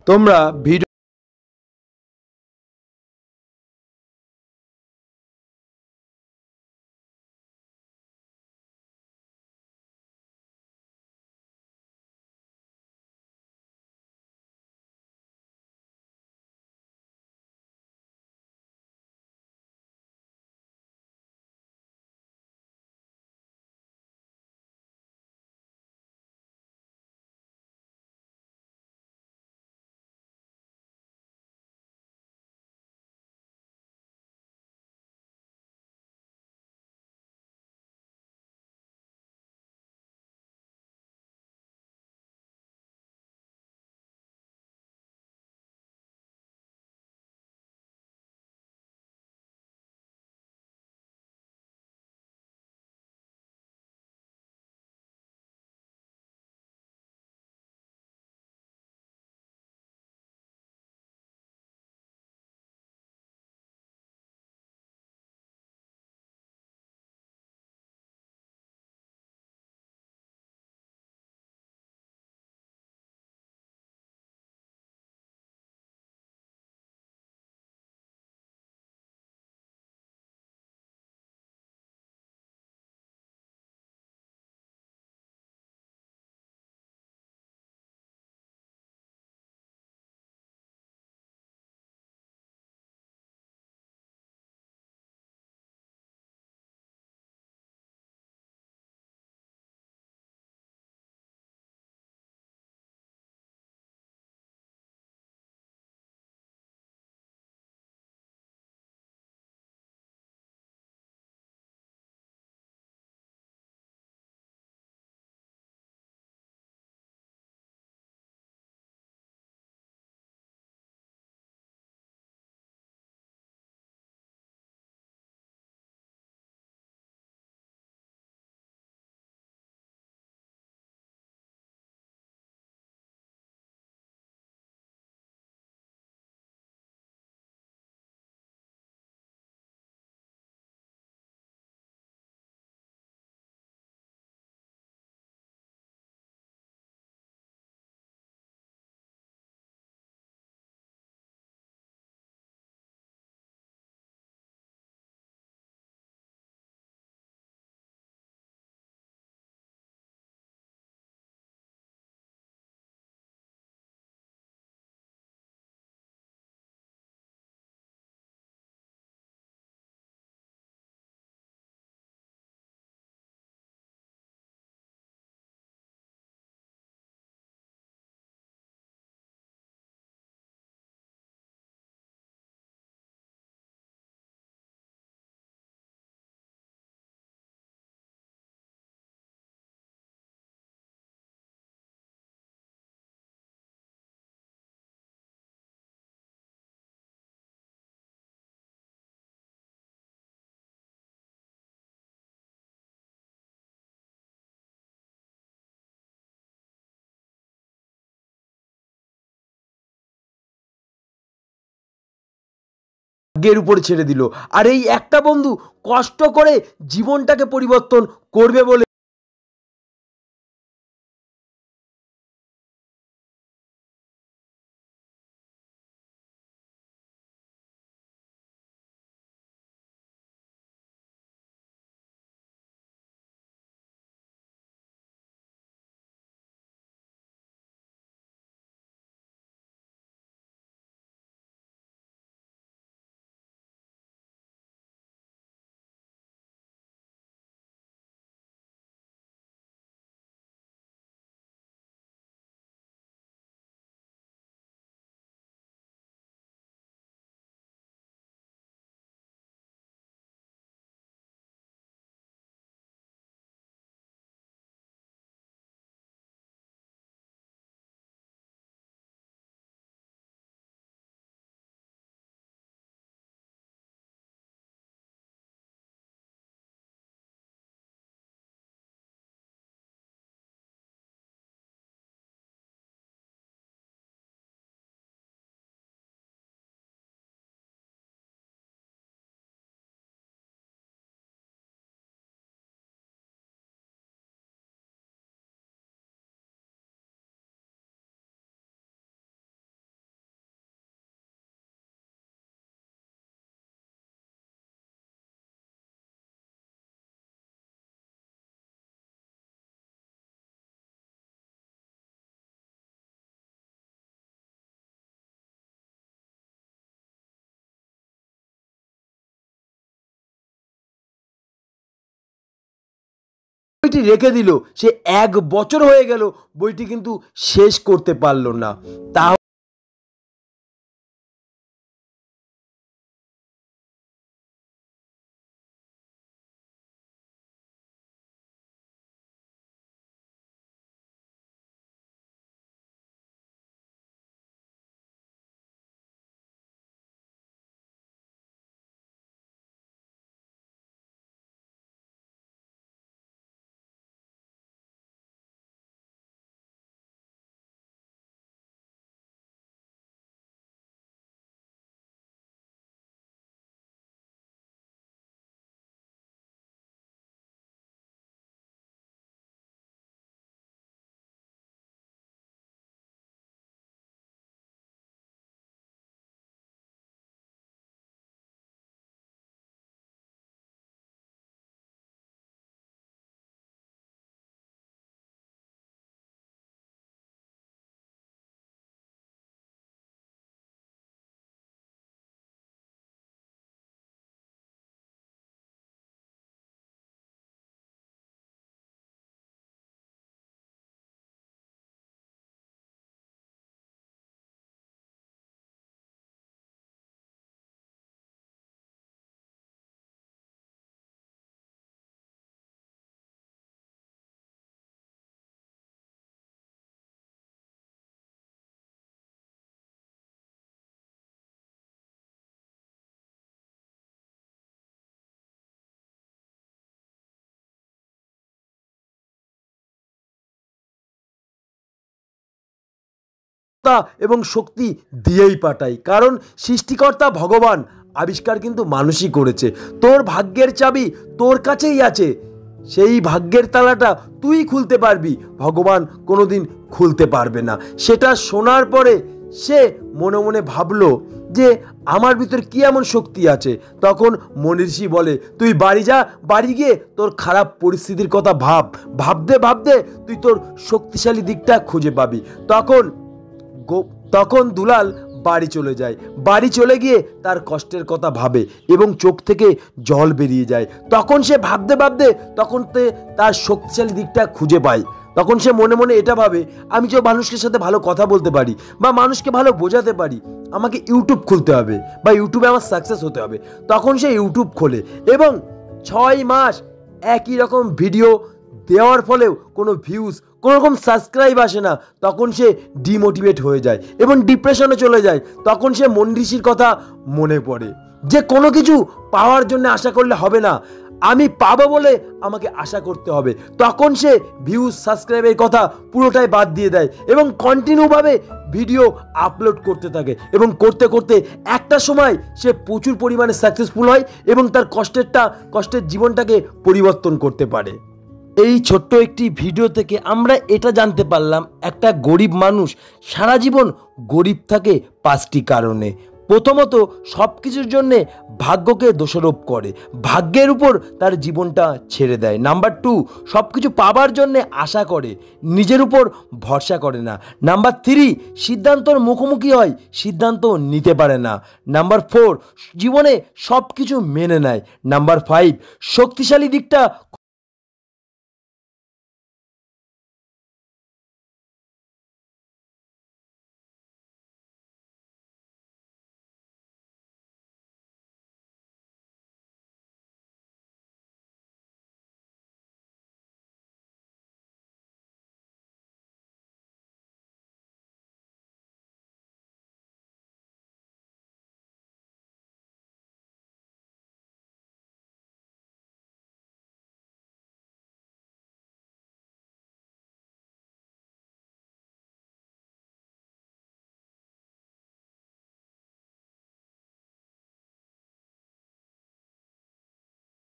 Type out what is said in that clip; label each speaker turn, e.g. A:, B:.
A: তোমরা ভিডিও ভাগ্যের উপরে ছেড়ে দিল। আর এই একটা বন্ধু কষ্ট করে জীবনটাকে পরিবর্তন করবে বলে বইটি রেখে দিল, সে 1 বছর হয়ে গেল, বইটি কিন্তু শেষ করতে পারল না। তা এবং শক্তি দিয়েই পাঠাই, কারণ সৃষ্টিকর্তা ভগবান, আবিষ্কার কিন্তু মানুষই করেছে। তোর ভাগ্যের চাবি তোর কাছেই আছে, সেই ভাগ্যের তালাটা তুই খুলতে পারবি, ভগবান কোনোদিন খুলতে পারবে না। সেটা শোনার পরে সে মনে মনে ভাবলো যে আমার ভিতর কি এমন শক্তি আছে। তখন মনীষী বলে, তুই বাড়ি যা, বাড়ি গিয়ে তোর খারাপ পরিস্থিতির কথা ভাবতে ভাবতে তুই তোর শক্তিশালী দিকটা খুঁজে পাবি। তখন দুলাল বাড়ি চলে যায়। বাড়ি চলে গিয়ে তার কষ্টের কথা ভাবে এবং চোখ থেকে জল বেরিয়ে যায়। তখন সে ভাবতে তার শক্তিশালী দিকটা খুঁজে পায়। তখন সে মনে মনে এটা ভাবে, আমি যে মানুষের সাথে ভালো কথা বলতে পারি বা মানুষকে ভালো বোঝাতে পারি, আমাকে ইউটিউব খুলতে হবে বা ইউটিউবে আমার সাকসেস হতে হবে। তখন সে ইউটিউব খোলে এবং 6 মাস একই রকম ভিডিও দেওয়ার ফলেও কোনো ভিউজ, কোনো রকম সাবস্ক্রাইব আসে না। তখন সে ডিমোটিভেট হয়ে যায় এবং ডিপ্রেশনে চলে যায়। তখন সে মনীষীর কথা মনে পড়ে যে কোনো কিছু পাওয়ার জন্য আশা করলে হবে না, আমি পাবো বলে আমাকে আশা করতে হবে। তখন সে ভিউজ, সাবস্ক্রাইবের কথা পুরোটাই বাদ দিয়ে দেয় এবং কন্টিনিউভাবে ভিডিও আপলোড করতে থাকে এবং করতে করতে একটা সময় সে প্রচুর পরিমাণে সাকসেসফুল হয় এবং তার কষ্টের জীবনটাকে পরিবর্তন করতে পারে। এই ছোট্ট একটি ভিডিও থেকে আমরা এটা জানতে পারলাম, একটা গরিব মানুষ সারা জীবন গরিব থাকে 5টি কারণে। প্রথমত, সব কিছুর জন্যে ভাগ্যকে দোষারোপ করে, ভাগ্যের উপর তার জীবনটা ছেড়ে দেয়। নাম্বার 2, সব কিছু পাবার জন্যে আশা করে, নিজের উপর ভরসা করে না। নাম্বার 3, সিদ্ধান্তর মুখোমুখি হয়, সিদ্ধান্ত নিতে পারে না। নাম্বার 4, জীবনে সব কিছু মেনে নেয়। নাম্বার 5, শক্তিশালী দিকটা